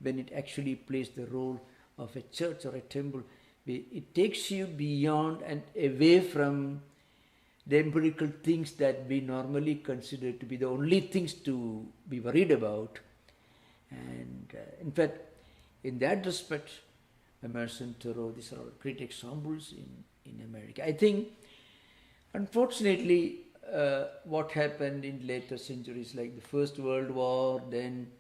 when it actually plays the role of a church or a temple. It takes you beyond and away from the empirical things that we normally consider to be the only things to be worried about. And in fact, in that respect, Emerson, Thoreau, these are all great examples in America. I think, unfortunately, what happened in later centuries, like the First World War, then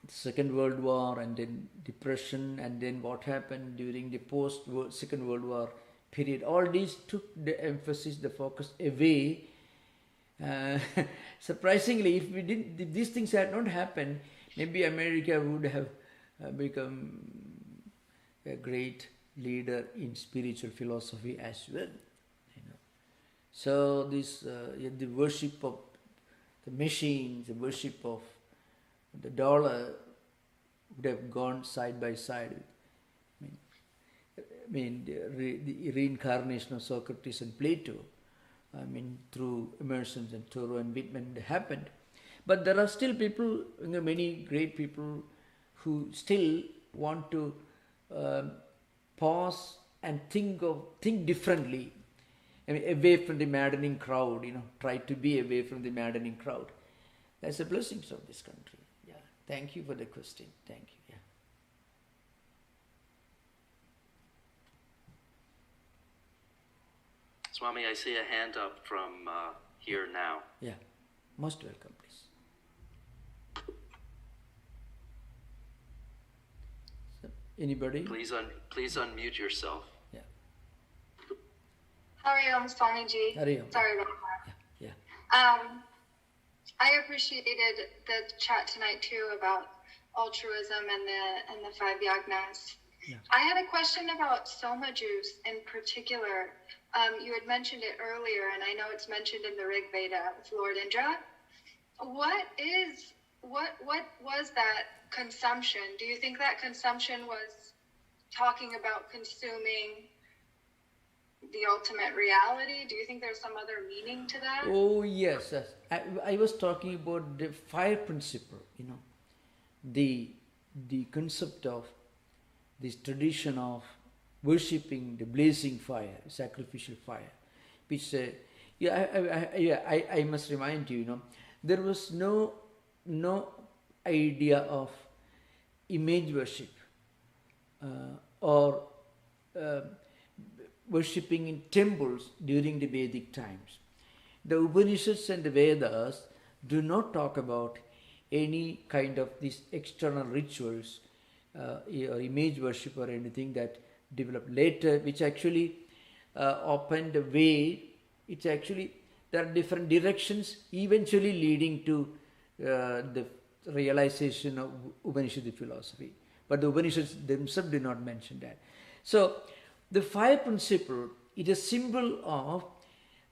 Second World War, and then Depression, and then what happened during the post-Second World War period, all these took the emphasis, the focus away. Surprisingly, if these things had not happened, maybe America would have become a great leader in spiritual philosophy as well. So this the worship of the machines, the worship of the dollar would have gone side by side. I mean the reincarnation of Socrates and Plato, through Emerson and Thoreau and Whitman, it happened. But there are still people, many great people, who still want to pause and think differently. Away from the maddening crowd, try to be away from the maddening crowd. That's a blessing of this country. Yeah. Thank you for the question. Thank you. Yeah. Swami, I see a hand up from here now. Yeah. Most welcome, please. So, anybody? Please unmute yourself. Yeah. Hariom, Swamiji. Hariom. Sorry about that. Yeah. I appreciated the chat tonight too about altruism and the 5 yajnas. Yeah. I had a question about soma juice in particular. You had mentioned it earlier, and I know it's mentioned in the Rig Veda with Lord Indra. What was that consumption? Do you think that consumption was talking about consuming the ultimate reality? Do you think there's some other meaning to that? Oh yes, yes. I was talking about the fire principle, the concept of this tradition of worshipping the blazing fire, sacrificial fire, which I must remind you, there was no idea of image worship or worshipping in temples during the Vedic times. The Upanishads and the Vedas do not talk about any kind of these external rituals or image worship or anything that developed later, which actually opened the way. It's actually, there are different directions eventually leading to the realization of Upanishadic philosophy. But the Upanishads themselves do not mention that. So, the fire principle is a symbol of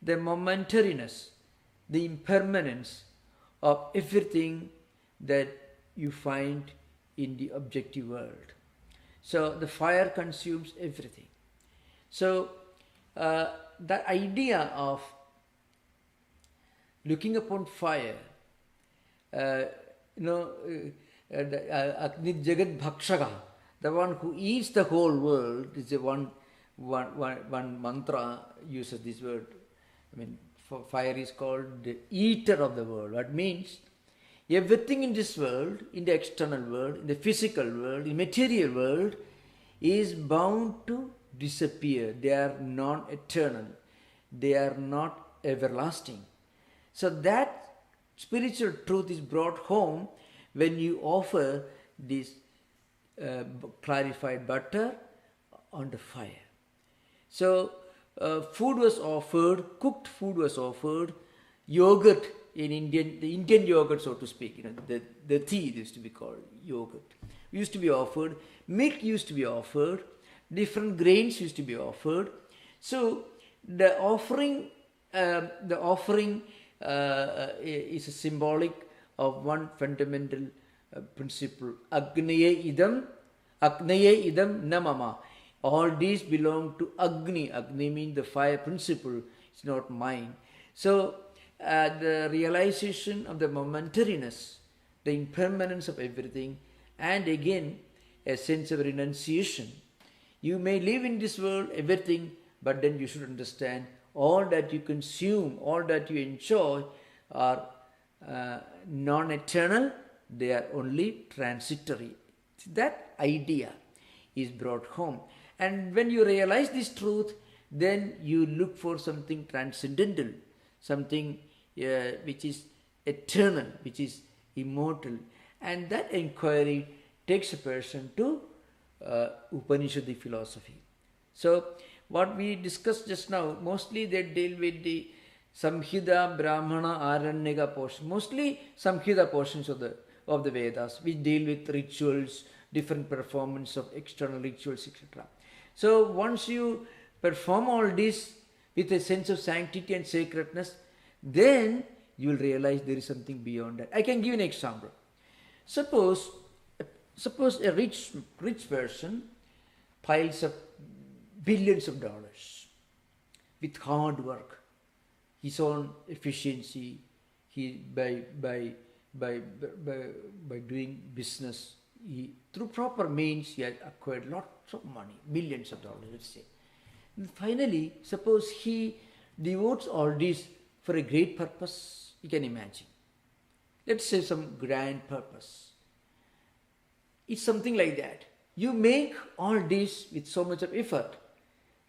the momentariness, the impermanence of everything that you find in the objective world. So the fire consumes everything. So the idea of looking upon fire, Agni Jagat Bhakshaka, the one who eats the whole world, is the one mantra uses this word. Fire is called the eater of the world. That means everything in this world, in the external world, in the physical world, in the material world, is bound to disappear. They are non-eternal. They are not everlasting. So that spiritual truth is brought home when you offer this clarified butter on the fire. So food was offered, cooked food was offered, yogurt in Indian, the Indian yogurt, so to speak, the tea used to be called yogurt, used to be offered, milk used to be offered, different grains used to be offered. So the offering is a symbolic of one fundamental principle. Agni idam na mama. All these belong to Agni. Agni means the fire principle. It's not mine. So the realization of the momentariness, the impermanence of everything, and again a sense of renunciation. You may live in this world, everything, but then you should understand all that you consume, all that you enjoy are non-eternal, they are only transitory. That idea is brought home. And when you realize this truth, then you look for something transcendental, something which is eternal, which is immortal. And that inquiry takes a person to Upanishadic philosophy. So, what we discussed just now, mostly they deal with the Samhita, Brahmana, Aranyaka portion, mostly Samhita portions of the Vedas, which deal with rituals, different performance of external rituals, etc. So, once you perform all this with a sense of sanctity and sacredness, then you will realize there is something beyond that. I can give an example. Suppose a rich person piles up billions of dollars with hard work, his own efficiency, by doing business, through proper means he has acquired lots of money, millions of dollars, let's say. And finally, suppose he devotes all this for a great purpose, you can imagine. Let's say some grand purpose. It's something like that. You make all this with so much of effort,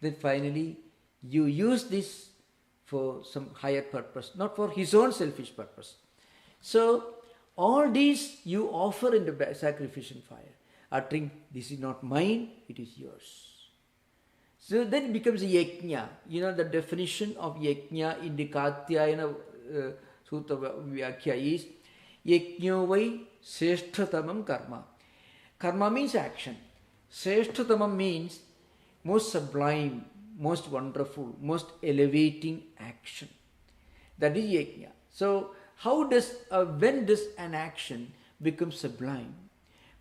then finally you use this for some higher purpose, not for his own selfish purpose. So, all these you offer in the sacrificial fire, uttering, this is not mine, it is yours. So then it becomes a yajna. You know the definition of yajna in the Katyayana Sutta Vyakhya is yajno vai seshtatamam karma. Karma means action. Seshtatamam means most sublime, most wonderful, most elevating action. That is yajna. So when does an action become sublime?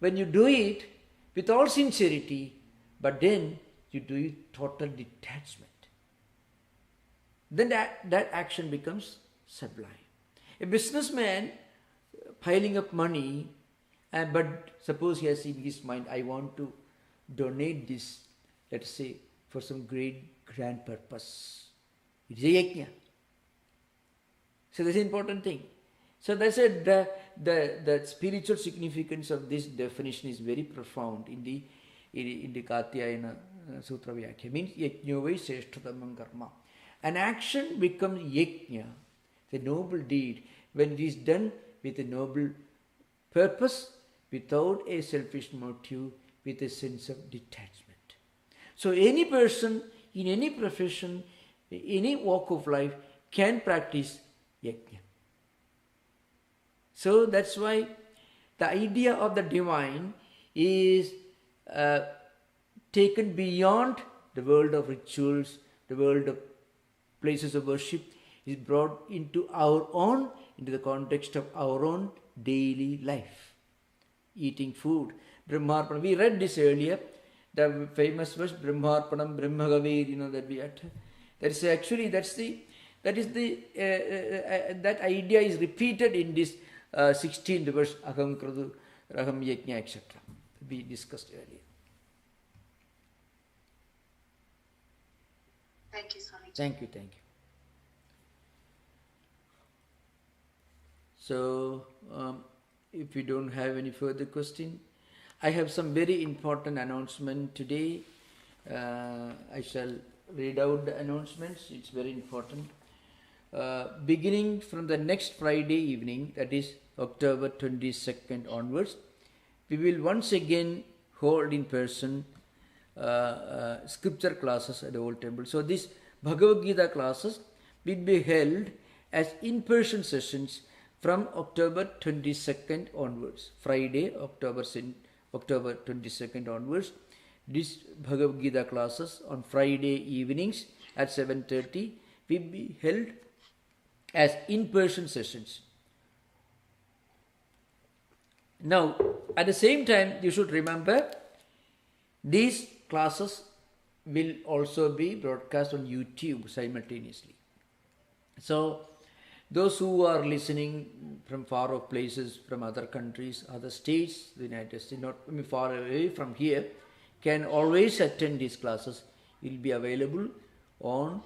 When you do it with all sincerity, but then you do it total detachment. Then that action becomes sublime. A businessman piling up money, but suppose he has in his mind, I want to donate this, let's say, for some great grand purpose. It is a yajna. So that's an important thing. So that's the spiritual significance of this definition is very profound in the Katyayana Sutra Vyakhya. Means yajno vai seshtatamam karma. An action becomes yajna, the noble deed, when it is done with a noble purpose, without a selfish motive, with a sense of detachment. So any person in any profession, any walk of life can practice yajna. So that's why the idea of the divine is taken beyond the world of rituals, the world of places of worship, is brought into the context of our own daily life. Eating food, Brahmarpanam. We read this earlier, the famous verse, Brahmarpanam, Brahmagavir, that we uttered. That idea is repeated in this 16th verse, Aham Kratu, Raham Yajna, etc. We discussed earlier. Thank you, Swami. Thank you. So, if you don't have any further question, I have some very important announcement today. I shall read out the announcements. It's very important. Beginning from the next Friday evening, that is October 22nd onwards, we will once again hold in person scripture classes at the old temple. So these Bhagavad Gita classes will be held as in-person sessions from October 22nd onwards. Friday, October 22nd onwards. These Bhagavad Gita classes on Friday evenings at 7:30 will be held as in-person sessions. Now, at the same time, you should remember these classes will also be broadcast on YouTube simultaneously. So, Those who are listening from far off places, from other countries, other states, the United States, not far away from here, can always attend these classes. It will be available on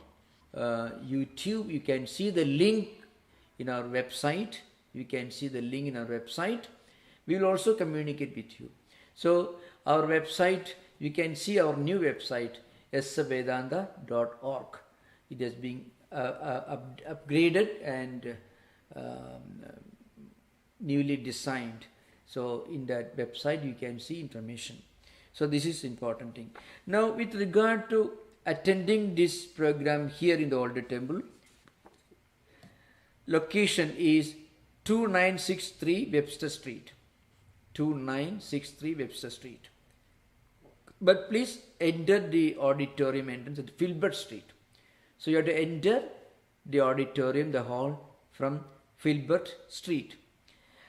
YouTube. You can see the link in our website. You can see the link in our website. We will also communicate with you. So our website, you can see our new website, savedanta.org. It has been upgraded and newly designed. So in that website you can see information. So this is important thing. Now with regard to attending this program here in the Older Temple, location is 2963 Webster Street. 2963 Webster Street. But please enter the auditorium entrance at Filbert Street. So you have to enter the auditorium, the hall, from Filbert Street.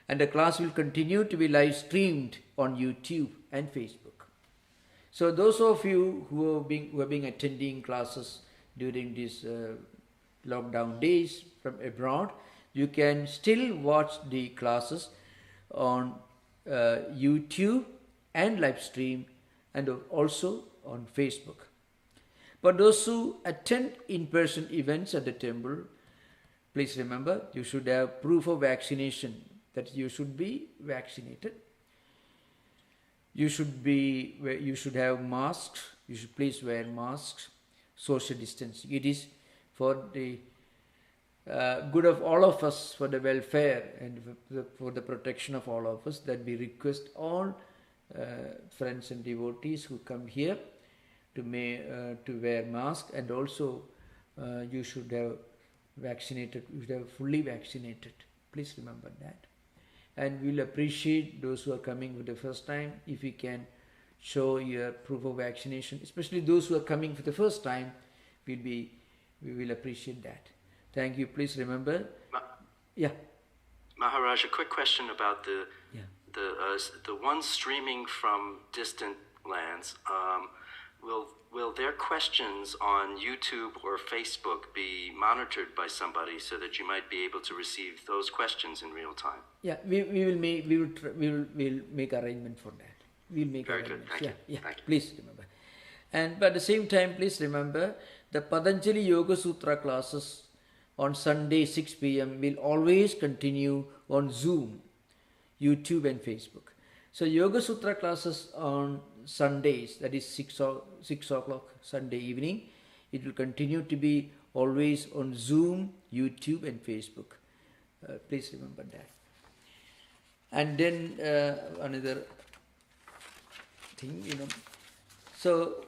And the class will continue to be live streamed on YouTube and Facebook. So those of you who have been attending classes during these lockdown days from abroad, you can still watch the classes on YouTube and live stream, and also on Facebook. But those who attend in-person events at the temple, please remember, you should have proof of vaccination, that you should be vaccinated. You should have masks. You should please wear masks. Social distancing. It is for the good of all of us, for the welfare and for the protection of all of us, that we request all friends and devotees who come here to wear mask, and also you should have vaccinated. You should have fully vaccinated. Please remember that. And we'll appreciate those who are coming for the first time if you can show your proof of vaccination, especially those who are coming for the first time. We will appreciate that. Thank you. Please remember. Maharaj, a quick question about the ones streaming from distant lands. Will their questions on YouTube or Facebook be monitored by somebody so that you might be able to receive those questions in real time? Yeah, we will make arrangement for that. We'll make Very arrangements. good. Thank you. Thank you. Please remember. But at the same time, please remember the Patanjali Yoga Sutra classes on Sunday 6 p.m. will always continue on Zoom, YouTube and Facebook. So Yoga Sutra classes on Sundays, that is 6 o'clock Sunday evening, it will continue to be always on Zoom, YouTube and Facebook. Please remember that. And then another thing, so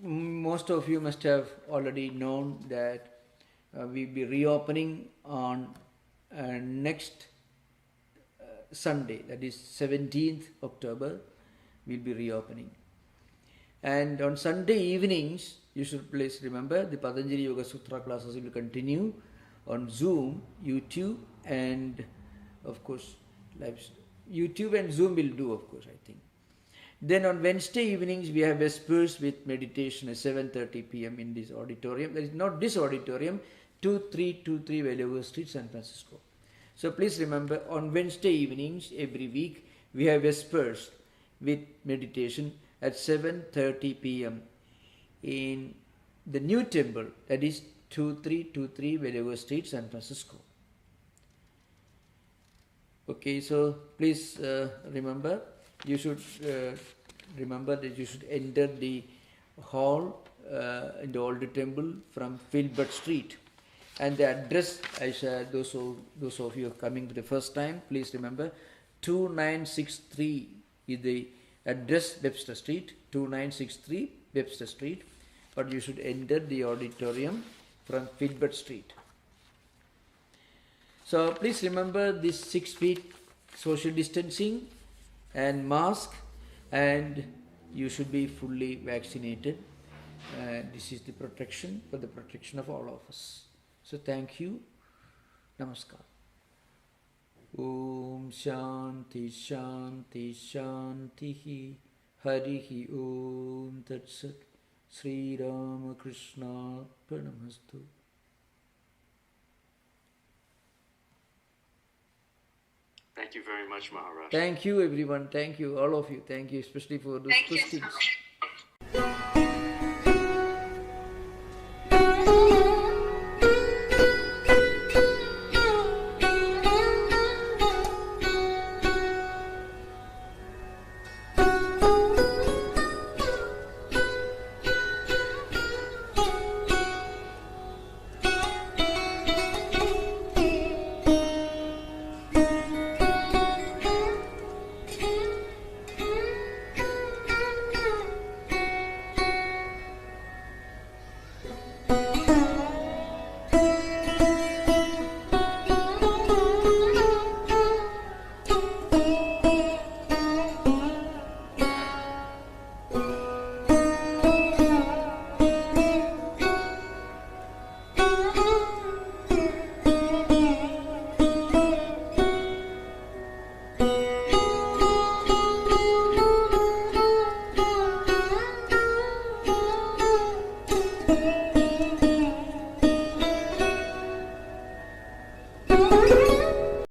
most of you must have already known that we'll be reopening on next Sunday, that is 17th October, we'll be reopening. And on Sunday evenings, you should please remember the Patanjali Yoga Sutra classes will continue on Zoom, YouTube and of course live. YouTube and Zoom will do, of course, I think. Then on Wednesday evenings, we have Vespers with meditation at 7:30 p.m. in this auditorium. That is not this auditorium, 2323 Vedic Street, San Francisco. So please remember, on Wednesday evenings every week, we have Vespers with meditation at 7:30 p.m. in the new temple, that is 2323 Vedic Street, San Francisco. Okay, so please remember, you should remember that you should enter the hall in the Older Temple from Filbert Street. And the address, those of you coming for the first time, please remember 2963 is the address, Webster Street, 2963 Webster Street. But you should enter the auditorium from Filbert Street. So please remember this 6 feet social distancing and mask, and you should be fully vaccinated. This is the protection, for the protection of all of us. So thank you. Namaskar. Om Shanti Shanti Shanti Harihi Om Tat Sat. Sri Rama Krishna Pranamastu. Thank you very much, Maharaj. Thank you, everyone. Thank you, all of you. Thank you, especially for those Thank you so questions. much.